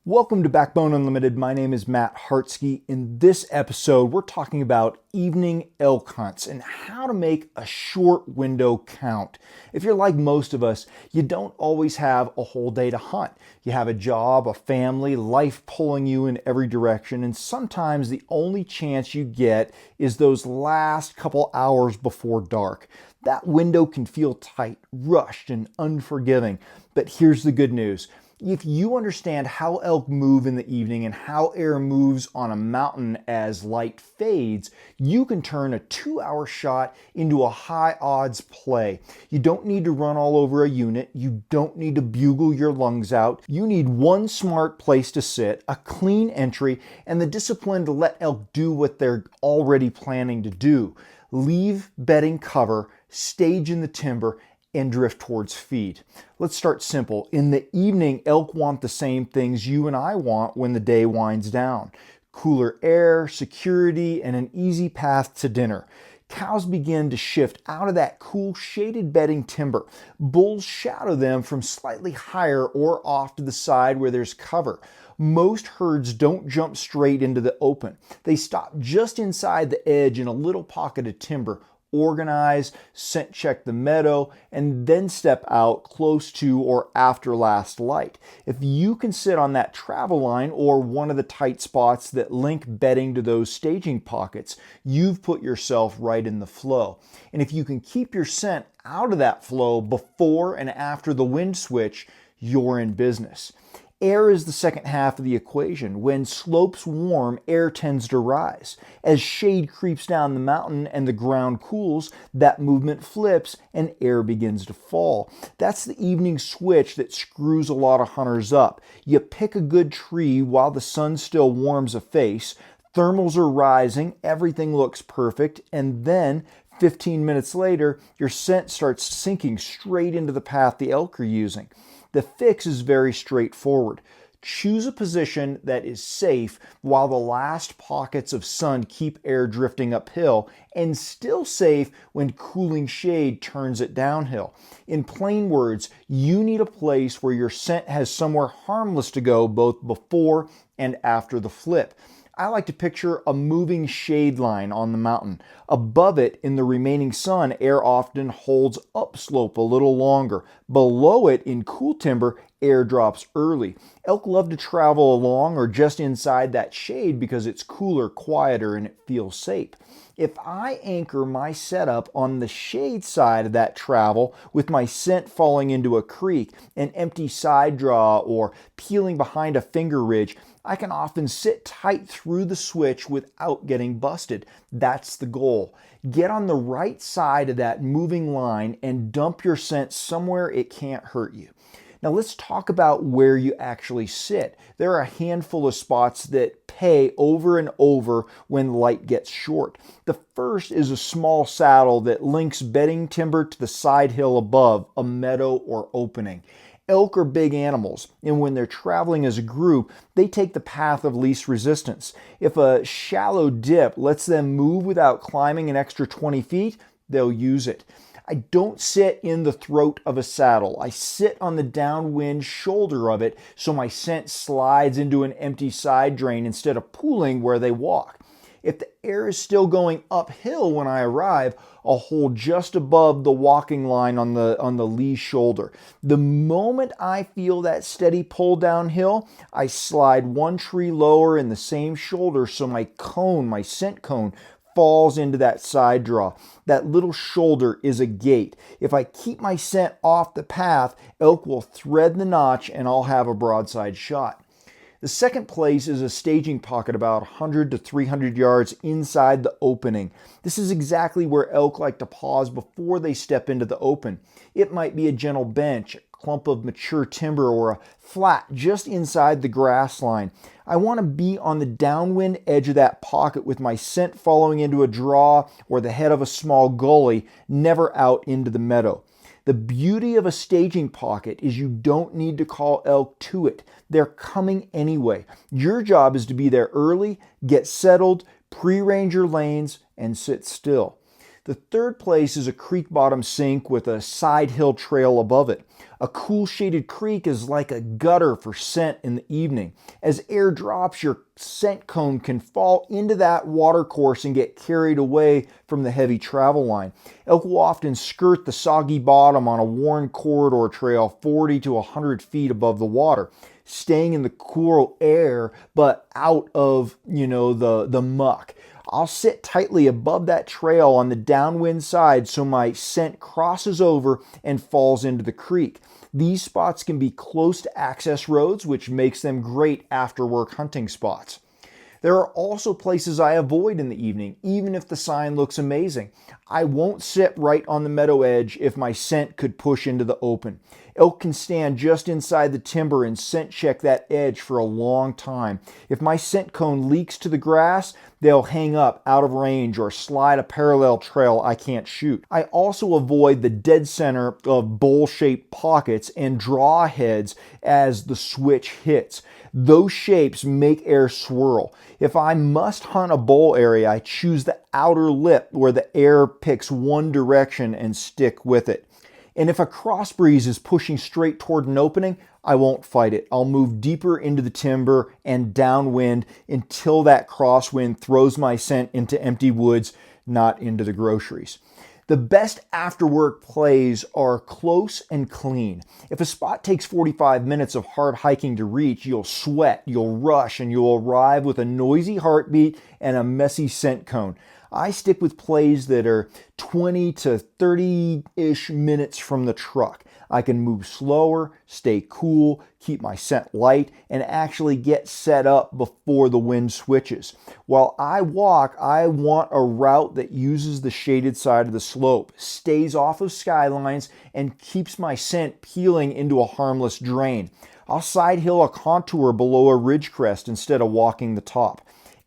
Welcome to Backbone Unlimited. My name is Matt Hartsky. In this episode, we're talking about evening elk hunts and how to make a short window count. If you're like most of us, you don't always have a whole day to hunt. You have a job, a family, life pulling you in every direction, and sometimes the only chance you get is those last couple hours before dark. That window can feel tight, rushed, and unforgiving. But here's the good news. If you understand how elk move in the evening and how air moves on a mountain as light fades, you can turn a 2-hour shot into a high odds play. You don't need to run all over a unit. You don't need to bugle your lungs out. You need one smart place to sit, a clean entry, and the discipline to let elk do what they're already planning to do. Leave bedding cover, stage in the timber, and drift towards feed. Let's start simple. In the evening, elk want the same things you and I want when the day winds down. Cooler air, security, and an easy path to dinner. Cows begin to shift out of that cool shaded bedding timber. Bulls shadow them from slightly higher or off to the side where there's cover. Most herds don't jump straight into the open. They stop just inside the edge in a little pocket of timber, organize, scent check the meadow, and then step out close to or after last light. If you can sit on that travel line or one of the tight spots that link bedding to those staging pockets, you've put yourself right in the flow. And if you can keep your scent out of that flow before and after the wind switch, you're in business. Air is the second half of the equation. When slopes warm, air tends to rise. As shade creeps down the mountain and the ground cools, that movement flips and air begins to fall. That's the evening switch that screws a lot of hunters up. You pick a good tree while the sun still warms a face, thermals are rising, everything looks perfect, and then 15 minutes later, your scent starts sinking straight into the path the elk are using. The fix is very straightforward. Choose a position that is safe while the last pockets of sun keep air drifting uphill, and still safe when cooling shade turns it downhill. In plain words, you need a place where your scent has somewhere harmless to go both before and after the flip. I like to picture a moving shade line on the mountain. Above it, in the remaining sun, air often holds upslope a little longer. Below it, in cool timber, air drops early. Elk love to travel along or just inside that shade because it's cooler, quieter, and it feels safe. If I anchor my setup on the shade side of that travel with my scent falling into a creek, an empty side draw, or peeling behind a finger ridge, I can often sit tight through the switch without getting busted. That's the goal. Get on the right side of that moving line and dump your scent somewhere it can't hurt you. Now let's talk about where you actually sit. There are a handful of spots that pay over and over when light gets short. The first is a small saddle that links bedding timber to the side hill above, a meadow or opening. Elk are big animals, and when they're traveling as a group, they take the path of least resistance. If a shallow dip lets them move without climbing an extra 20 feet, they'll use it. I don't sit in the throat of a saddle. I sit on the downwind shoulder of it so my scent slides into an empty side drain instead of pooling where they walk. If the air is still going uphill when I arrive, I'll hold just above the walking line on the lee shoulder. The moment I feel that steady pull downhill, I slide one tree lower in the same shoulder so my scent cone, falls into that side draw. That little shoulder is a gate. If I keep my scent off the path, elk will thread the notch and I'll have a broadside shot. The second place is a staging pocket about 100 to 300 yards inside the opening. This is exactly where elk like to pause before they step into the open. It might be a gentle bench, a clump of mature timber, or a flat just inside the grass line. I want to be on the downwind edge of that pocket with my scent following into a draw or the head of a small gully, never out into the meadow. The beauty of a staging pocket is you don't need to call elk to it. They're coming anyway. Your job is to be there early, get settled, pre-range your lanes, and sit still. The third place is a creek bottom sink with a side hill trail above it. A cool shaded creek is like a gutter for scent in the evening. As air drops, your scent cone can fall into that water course and get carried away from the heavy travel line. Elk will often skirt the soggy bottom on a worn corridor trail 40 to 100 feet above the water, staying in the cool air but out of, the muck. I'll sit tightly above that trail on the downwind side so my scent crosses over and falls into the creek. These spots can be close to access roads, which makes them great after-work hunting spots. There are also places I avoid in the evening, even if the sign looks amazing. I won't sit right on the meadow edge if my scent could push into the open. Elk can stand just inside the timber and scent check that edge for a long time. If my scent cone leaks to the grass, they'll hang up out of range or slide a parallel trail I can't shoot. I also avoid the dead center of bowl-shaped pockets and draw heads as the switch hits. Those shapes make air swirl. If I must hunt a bowl area, I choose the outer lip where the air picks one direction and stick with it. And if a cross breeze is pushing straight toward an opening, I won't fight it. I'll move deeper into the timber and downwind until that crosswind throws my scent into empty woods, not into the groceries. The best after-work plays are close and clean. If a spot takes 45 minutes of hard hiking to reach, you'll sweat, you'll rush, and you'll arrive with a noisy heartbeat and a messy scent cone. I stick with plays that are 20 to 30-ish minutes from the truck. I can move slower, stay cool, keep my scent light, and actually get set up before the wind switches. While I walk, I want a route that uses the shaded side of the slope, stays off of skylines, and keeps my scent peeling into a harmless drain. I'll side hill a contour below a ridge crest instead of walking the top.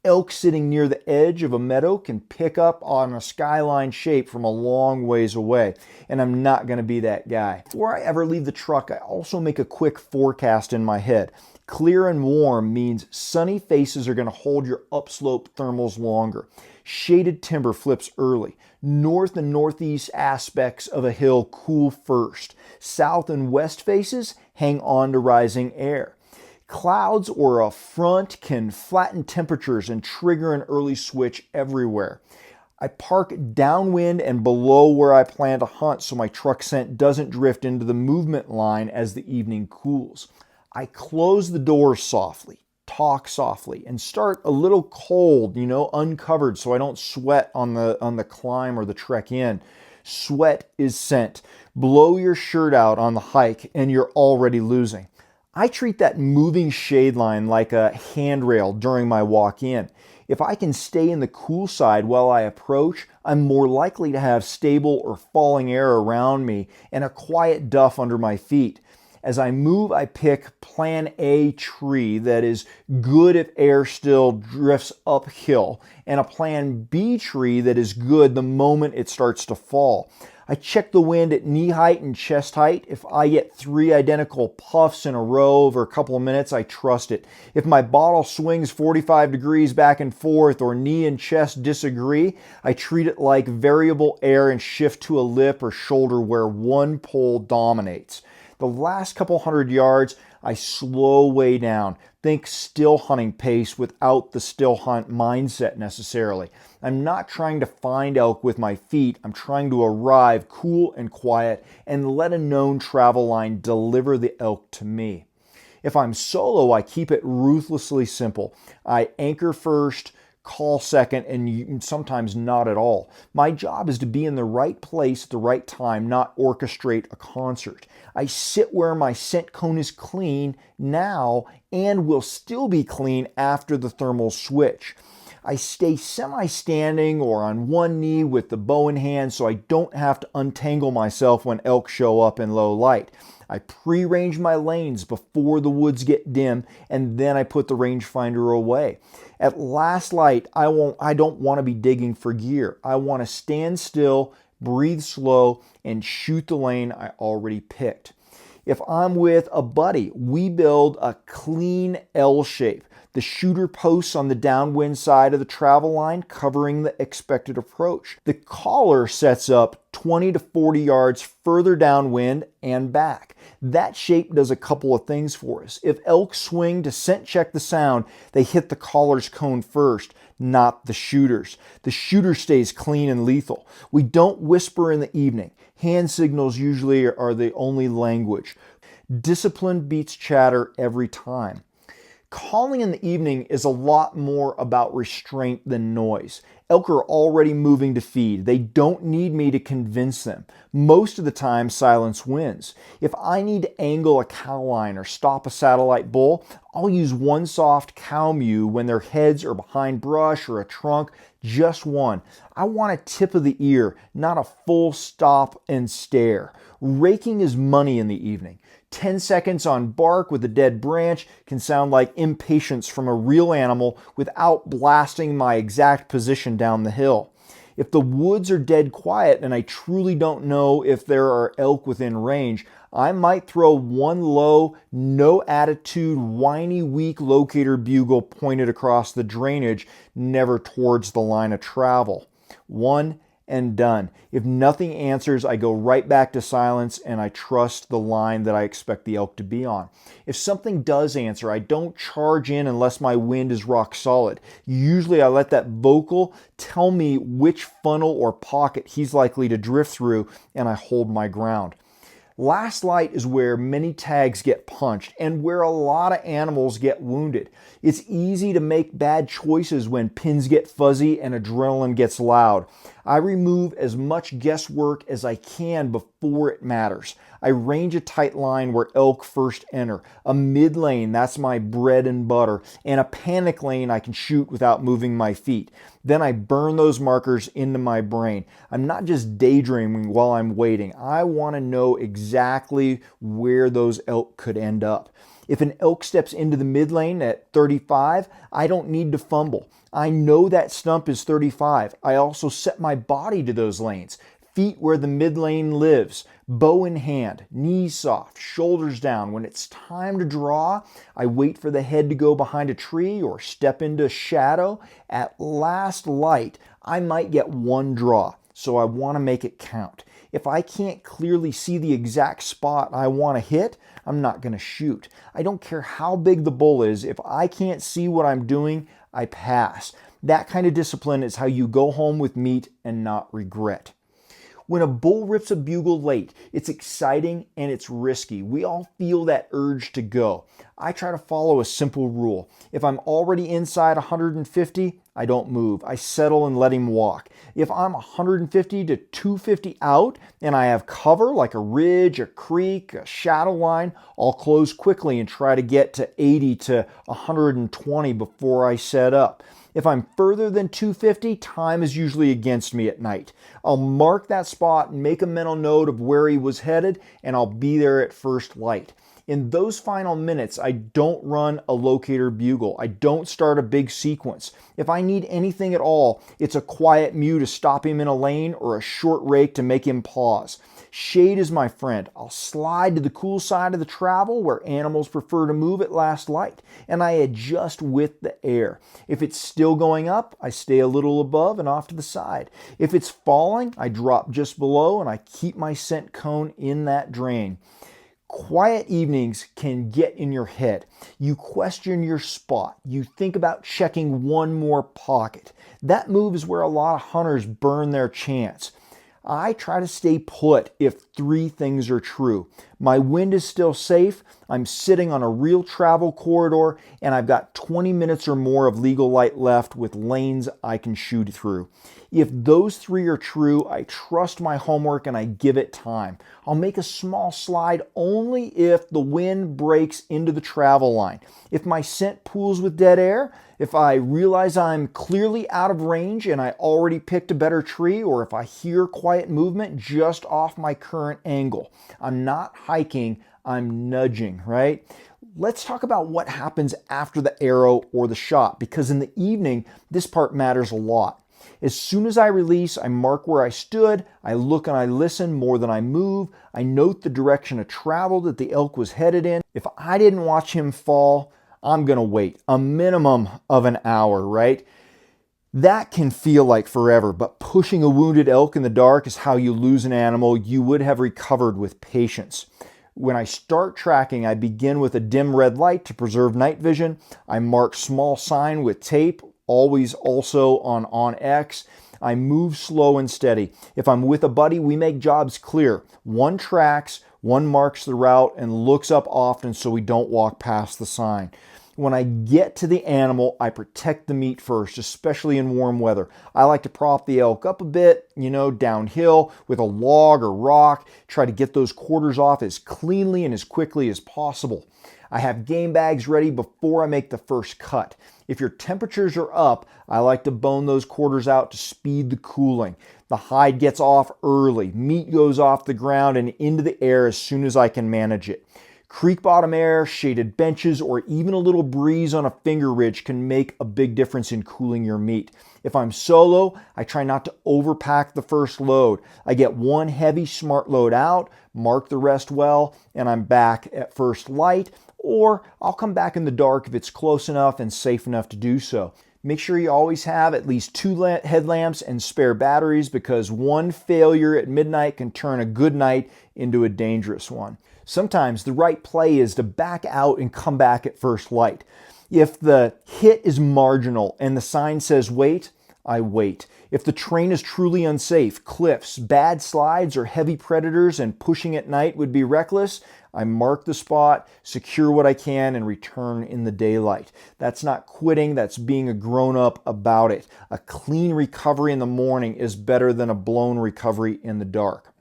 Elk sitting near the edge of a meadow can pick up on a skyline shape from a long ways away, and I'm not going to be that guy. Before I ever leave the truck, I also make a quick forecast in my head. Clear and warm means sunny faces are going to hold your upslope thermals longer. Shaded timber flips early. North and northeast aspects of a hill cool first. South and west faces hang on to rising air. Clouds or a front can flatten temperatures and trigger an early switch everywhere. I park downwind and below where I plan to hunt so my truck scent doesn't drift into the movement line as the evening cools. I close the doors softly, talk softly, and start a little cold, uncovered so I don't sweat on the climb or the trek in. Sweat is scent. Blow your shirt out on the hike and you're already losing. I treat that moving shade line like a handrail during my walk in. If I can stay in the cool side while I approach, I'm more likely to have stable or falling air around me and a quiet duff under my feet. As I move, I pick Plan A tree that is good if air still drifts uphill, and a Plan B tree that is good the moment it starts to fall. I check the wind at knee height and chest height. If I get 3 identical puffs in a row over a couple of minutes, I trust it. If my bottle swings 45 degrees back and forth or knee and chest disagree, I treat it like variable air and shift to a lip or shoulder where one pole dominates. The last couple hundred yards, I slow way down. Think still hunting pace without the still hunt mindset necessarily. I'm not trying to find elk with my feet. I'm trying to arrive cool and quiet and let a known travel line deliver the elk to me. If I'm solo, I keep it ruthlessly simple. I anchor first, call second, and sometimes not at all. My job is to be in the right place at the right time, not orchestrate a concert. I sit where my scent cone is clean now and will still be clean after the thermal switch. I stay semi-standing or on one knee with the bow in hand so I don't have to untangle myself when elk show up in low light. I pre-range my lanes before the woods get dim, and then I put the rangefinder away. At last light, I don't want to be digging for gear. I want to stand still, breathe slow, and shoot the lane I already picked. If I'm with a buddy, we build a clean L shape. The shooter posts on the downwind side of the travel line, covering the expected approach. The caller sets up 20 to 40 yards further downwind and back. That shape does a couple of things for us. If elk swing to scent check the sound, they hit the caller's cone first, not the shooter's. The shooter stays clean and lethal. We don't whisper in the evening. Hand signals usually are the only language. Discipline beats chatter every time. Calling in the evening is a lot more about restraint than noise. Elk are already moving to feed. They don't need me to convince them. Most of the time, silence wins. If I need to angle a cow line or stop a satellite bull, I'll use one soft cow mew when their heads are behind brush or a trunk, just one. I want a tip of the ear, not a full stop and stare. Raking is money in the evening. 10 seconds on bark with a dead branch can sound like impatience from a real animal without blasting my exact position down the hill. If the woods are dead quiet and I truly don't know if there are elk within range, I might throw one low, no attitude, whiny, weak locator bugle pointed across the drainage, never towards the line of travel. One and done. If nothing answers, I go right back to silence and I trust the line that I expect the elk to be on. If something does answer, I don't charge in unless my wind is rock solid. Usually I let that vocal tell me which funnel or pocket he's likely to drift through and I hold my ground. Last light is where many tags get punched and where a lot of animals get wounded. It's easy to make bad choices when pins get fuzzy and adrenaline gets loud. I remove as much guesswork as I can before it matters. I range a tight line where elk first enter. A mid lane, that's my bread and butter. And a panic lane I can shoot without moving my feet. Then I burn those markers into my brain. I'm not just daydreaming while I'm waiting. I want to know exactly where those elk could end up. If an elk steps into the mid lane at 35, I don't need to fumble. I know that stump is 35. I also set my body to those lanes. Feet where the mid lane lives, bow in hand, knees soft, shoulders down. When it's time to draw, I wait for the head to go behind a tree or step into shadow. At last light, I might get one draw, so I want to make it count. If I can't clearly see the exact spot I want to hit, I'm not going to shoot. I don't care how big the bull is. If I can't see what I'm doing, I pass. That kind of discipline is how you go home with meat and not regret. When a bull rips a bugle late, it's exciting and it's risky. We all feel that urge to go. I try to follow a simple rule. If I'm already inside 150, I don't move. I settle and let him walk. If I'm 150 to 250 out and I have cover like a ridge, a creek, a shadow line, I'll close quickly and try to get to 80 to 120 before I set up. If I'm further than 250, time is usually against me at night. I'll mark that spot and make a mental note of where he was headed, and I'll be there at first light. In those final minutes, I don't run a locator bugle. I don't start a big sequence. If I need anything at all, it's a quiet mew to stop him in a lane or a short rake to make him pause. Shade is my friend. I'll slide to the cool side of the travel where animals prefer to move at last light, and I adjust with the air. If it's still going up, I stay a little above and off to the side. If it's falling, I drop just below and I keep my scent cone in that drain. Quiet evenings can get in your head. You question your spot. You think about checking one more pocket. That move is where a lot of hunters burn their chance. I try to stay put if three things are true. My wind is still safe, I'm sitting on a real travel corridor, and I've got 20 minutes or more of legal light left with lanes I can shoot through. If those three are true, I trust my homework and I give it time. I'll make a small slide only if the wind breaks into the travel line. If my scent pools with dead air, if I realize I'm clearly out of range and I already picked a better tree, or if I hear quiet movement just off my current angle. I'm not hiking, I'm nudging, right? Let's talk about what happens after the arrow or the shot, because in the evening, this part matters a lot. As soon as I release, I mark where I stood, I look and I listen more than I move, I note the direction of travel that the elk was headed in. If I didn't watch him fall, I'm going to wait a minimum of an hour, right? That can feel like forever, but pushing a wounded elk in the dark is how you lose an animal you would have recovered with patience. When I start tracking, I begin with a dim red light to preserve night vision. I mark small sign with tape, always also on X. I move slow and steady. If I'm with a buddy, we make jobs clear. One tracks, one marks the route and looks up often so we don't walk past the sign. When I get to the animal, I protect the meat first, especially in warm weather. I like to prop the elk up a bit, downhill with a log or rock, try to get those quarters off as cleanly and as quickly as possible. I have game bags ready before I make the first cut. If your temperatures are up, I like to bone those quarters out to speed the cooling. The hide gets off early, meat goes off the ground and into the air as soon as I can manage it. Creek bottom air, shaded benches, or even a little breeze on a finger ridge can make a big difference in cooling your meat. If I'm solo, I try not to overpack the first load. I get one heavy smart load out, mark the rest well, and I'm back at first light, or I'll come back in the dark if it's close enough and safe enough to do so. Make sure you always have at least 2 headlamps and spare batteries because one failure at midnight can turn a good night into a dangerous one. Sometimes the right play is to back out and come back at first light. If the hit is marginal and the sign says wait, I wait. If the terrain is truly unsafe, cliffs, bad slides, or heavy predators and pushing at night would be reckless, I mark the spot, secure what I can, and return in the daylight. That's not quitting, that's being a grown-up about it. A clean recovery in the morning is better than a blown recovery in the dark.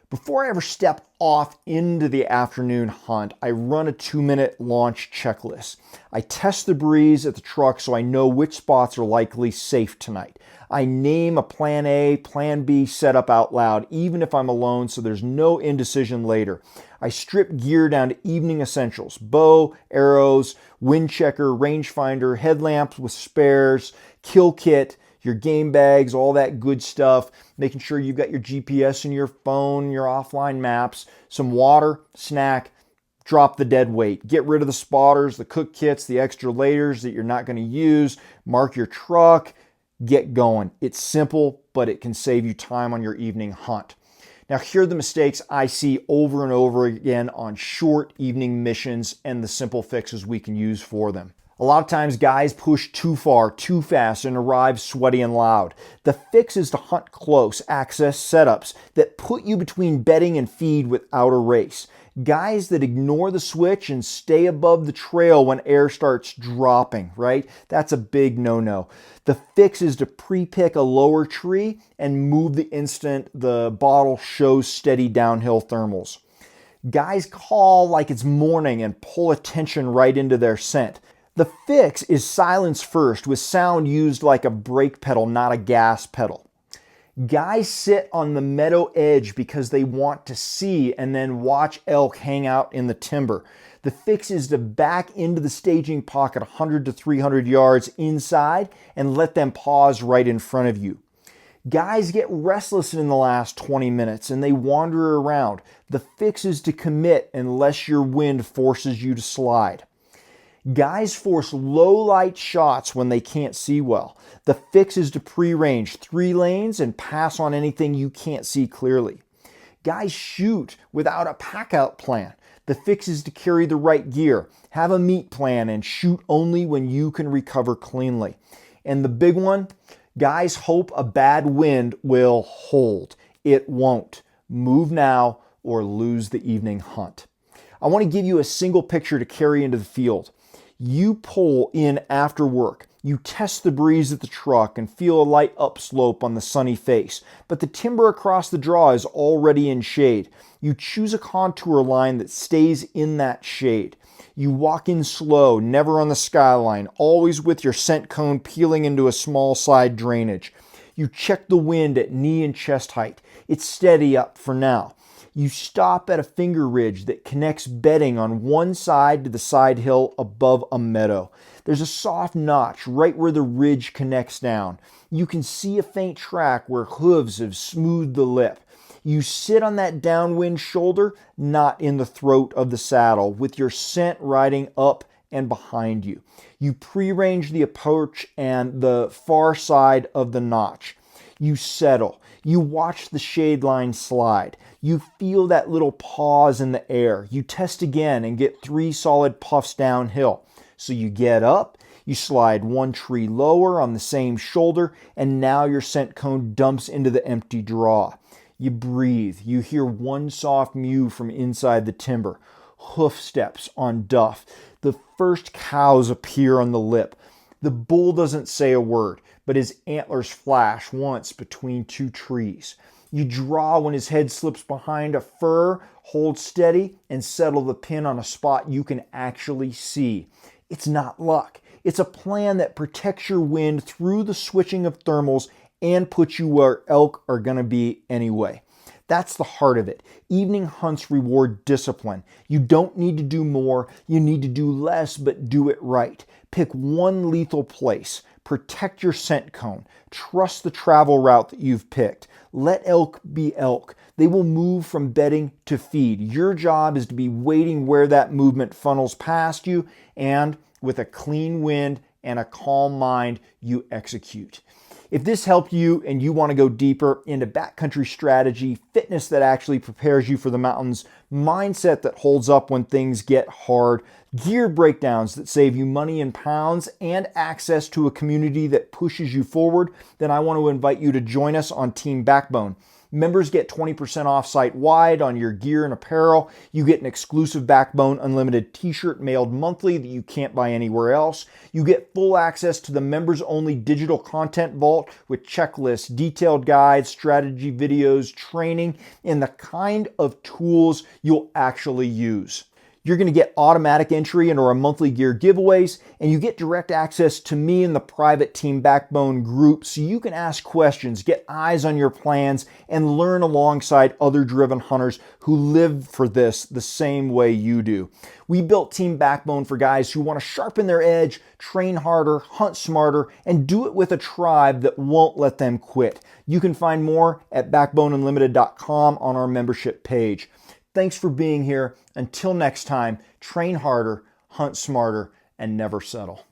Before I ever step off into the afternoon hunt, I run a 2-minute launch checklist. I test the breeze at the truck so I know which spots are likely safe tonight. I name a plan A, plan B setup out loud, even if I'm alone, so there's no indecision later. I strip gear down to evening essentials: bow, arrows, wind checker, rangefinder, headlamps with spares, kill kit, your game bags, all that good stuff, making sure you've got your GPS in your phone, your offline maps, some water, snack, drop the dead weight. Get rid of the spotters, the cook kits, the extra layers that you're not going to use, mark your truck, get going. It's simple, but it can save you time on your evening hunt. Now, here are the mistakes I see over and over again on short evening missions and the simple fixes we can use for them. A lot of times guys push too far, too fast, and arrive sweaty and loud. The fix is to hunt close, access setups that put you between bedding and feed without a race. Guys that ignore the switch and stay above the trail when air starts dropping, right? That's a big no-no. The fix is to pre-pick a lower tree and move the instant the bottle shows steady downhill thermals. Guys call like it's morning and pull attention right into their scent. The fix is silence first, with sound used like a brake pedal, not a gas pedal. Guys sit on the meadow edge because they want to see and then watch elk hang out in the timber. The fix is to back into the staging pocket 100 to 300 yards inside and let them pause right in front of you. Guys get restless in the last 20 minutes and they wander around. The fix is to commit unless your wind forces you to slide. Guys force low light shots when they can't see well. The fix is to pre-range 3 lanes and pass on anything you can't see clearly. Guys shoot without a pack-out plan. The fix is to carry the right gear, have a meat plan, and shoot only when you can recover cleanly. And the big one, guys hope a bad wind will hold. It won't. Move now or lose the evening hunt. I want to give you a single picture to carry into the field. You pull in after work. You test the breeze at the truck and feel a light upslope on the sunny face, but the timber across the draw is already in shade. You choose a contour line that stays in that shade. You walk in slow, never on the skyline, always with your scent cone peeling into a small side drainage. You check the wind at knee and chest height. It's steady up for now. You stop at a finger ridge that connects bedding on one side to the side hill above a meadow. There's a soft notch right where the ridge connects down. You can see a faint track where hooves have smoothed the lip. You sit on that downwind shoulder, not in the throat of the saddle, with your scent riding up and behind you. You pre-range the approach and the far side of the notch. You settle. You watch the shade line slide. You feel that little pause in the air. You test again and get 3 solid puffs downhill. So you get up, you slide 1 tree lower on the same shoulder, and now your scent cone dumps into the empty draw. You breathe. You hear 1 soft mew from inside the timber. Hoof steps on duff. The first cows appear on the lip. The bull doesn't say a word, but his antlers flash once between 2 trees. You draw when his head slips behind a fir, hold steady, and settle the pin on a spot you can actually see. It's not luck. It's a plan that protects your wind through the switching of thermals and puts you where elk are going to be anyway. That's the heart of it. Evening hunts reward discipline. You don't need to do more. You need to do less, but do it right. Pick 1 lethal place. Protect your scent cone. Trust the travel route that you've picked. Let elk be elk. They will move from bedding to feed. Your job is to be waiting where that movement funnels past you, and with a clean wind and a calm mind, you execute. If this helped you and you want to go deeper into backcountry strategy, fitness that actually prepares you for the mountains, mindset that holds up when things get hard, gear breakdowns that save you money in pounds, and access to a community that pushes you forward, then I want to invite you to join us on Team Backbone. Members get 20% off site-wide on your gear and apparel. You get an exclusive Backbone Unlimited t-shirt mailed monthly that you can't buy anywhere else. You get full access to the members-only digital content vault with checklists, detailed guides, strategy videos, training, and the kind of tools you'll actually use. You're going to get automatic entry into our monthly gear giveaways, and you get direct access to me and the private Team Backbone group so you can ask questions, get eyes on your plans, and learn alongside other driven hunters who live for this the same way you do. We built Team Backbone for guys who want to sharpen their edge, train harder, hunt smarter, and do it with a tribe that won't let them quit. You can find more at backboneunlimited.com on our membership page. Thanks for being here. Until next time, train harder, hunt smarter, and never settle.